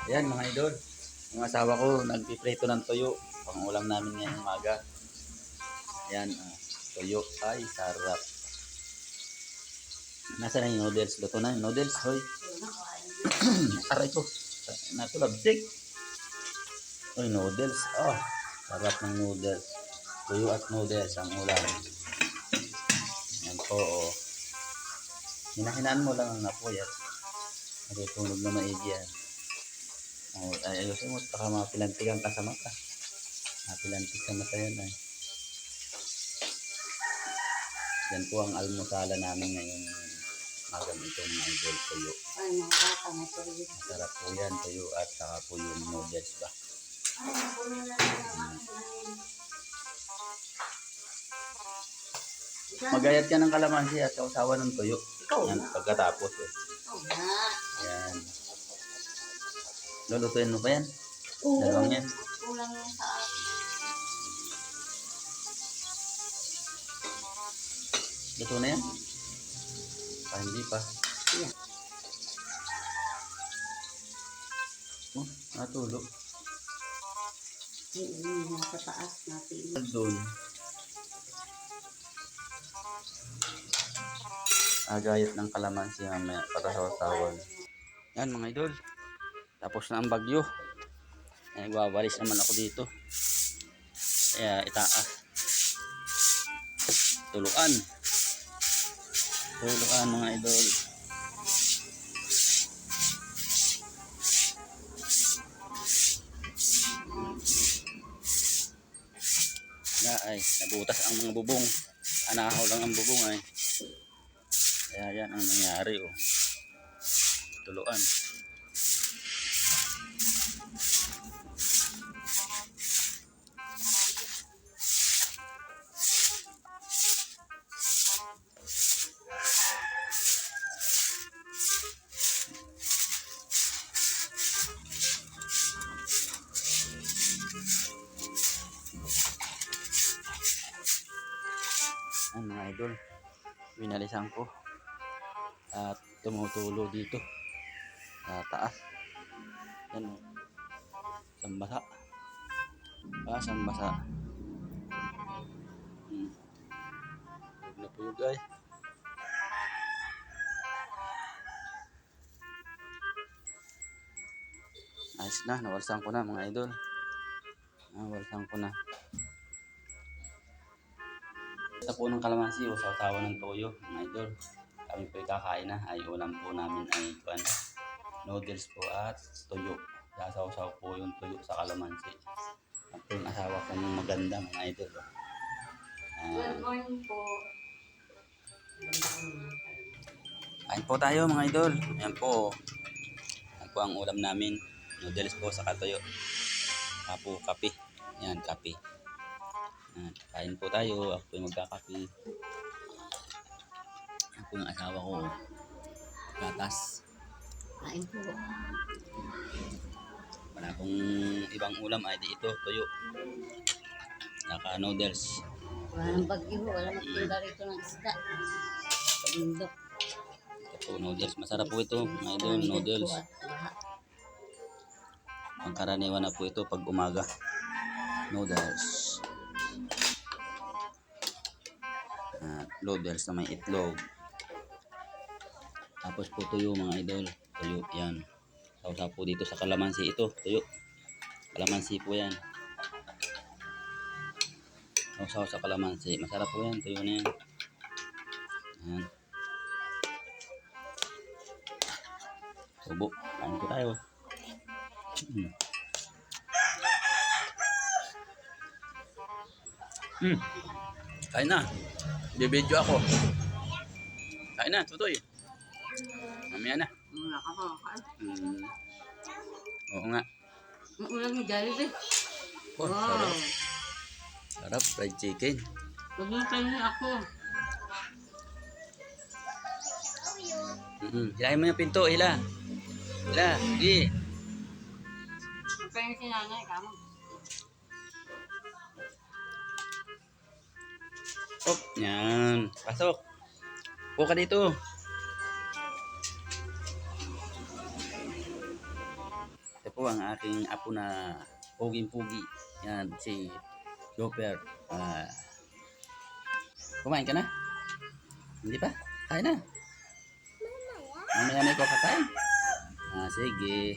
Ayan mga idol, yung asawa ko nagpiprito ng tuyo. Pang ulam namin ngayong umaga. Ayan, tuyo. Ay, sarap. Nasaan na yung noodles? Luto na yung noodles. Hoy, aray ko. Natulabdik. Hoy, noodles. Oh, sarap ng noodles. Tuyo at noodles ang ulam. Ayan po, oh. Hinahinaan mo lang ang apoy at natutunog na maigi yan. Oh, ay, ayusin mo. Baka mapilantig ang kasama ka. Mapilantig sa mata yan ay. Yan po ang almusala namin ngayong magang itong mga idol, tuyo. Ay, mga bata, may tuloy. Masarap po yan, tuyo at saka po yung noodles ba. Ay, puno na lang. Magayat ka ng kalamansi at kausawa ng tuyo. Ikaw Yan, na. pagkatapos eh. Ikaw na. Yan. Lulutuin mo pa yan? Oo. Dalawang yan. Kulang yan sa akin. Luto na yan? Hindi pa. Yan. Oh, natulog. Nasa taas natin. Doon. Agayat ng kalamansi mamaya para sa usawan. Yan mga idol. Tapos na ang bagyo. Nagwawalis naman ako dito. Kaya itaas. Tuluan. Tuluan mga idol. Na ay, nabutas ang mga bubong. Anahaw lang ang bubong ay. Kaya yan ang nangyari oh. Tuluan. Ang mga idol, winalisan ko at tumutulo dito sa taas. Yan o, sambasa. Sambasa. Huwag na po yun guys. Ayos na, nawalsan ko na mga idol. Nawalsan ko na. Sa punong kalamansi o sa usawa ng toyo mga idol. Kami po kakain na. Ay ulam po namin ay noodles po at toyo. Sasaw-saw po yung toyo sa kalamansi. At po yung asawa kong maganda mga idol. Good morning po. Kain po tayo mga idol. Ayan po. Ayan po ang ulam namin. Noodles po sa katoyo. Tapo kape. Yan kape. Kain po tayo. Ako po yung magkakape. Ayan po yung asawa ko. Gatas. Kain po. Wala pong ibang ulam ay di ito. Tuyo. Naka noodles. Walang bagyo. Walang magtinda rito ng isda. Pagindok. Ito po noodles. Masarap po ito mga idol. Noodles. Pangkaraniwan na po ito pag umaga. Noodles. Noodles na may itlog. Tapos po tuyo mga idol. Tuyo yan. Sausaw po dito sa kalamansi ito. Tuyo. Kalamansi po yan. Sausaw sa kalamansi. Masarap po yan. Tuyo na yan. Yan. Subo. Kain po tayo. Kain na. Bibidyo ako. Kain na, tutoy. Mamaya na. Wala ka pa. Oo nga. Ang ulam ni Jollibee. Oh, sarap. Sarap, fried chicken. Paglutan niyo ako. Hilahin mo yung pinto, hila. Hila, sige. Pagkain si nanay, kamo. Oh, yan. Pasok. Puka dito. po ang aking apo na puging-pugi. Yan, si Chopper. Kumain ka na? Hindi pa? Kain na. Mamaya na ikaw kakain. Sige.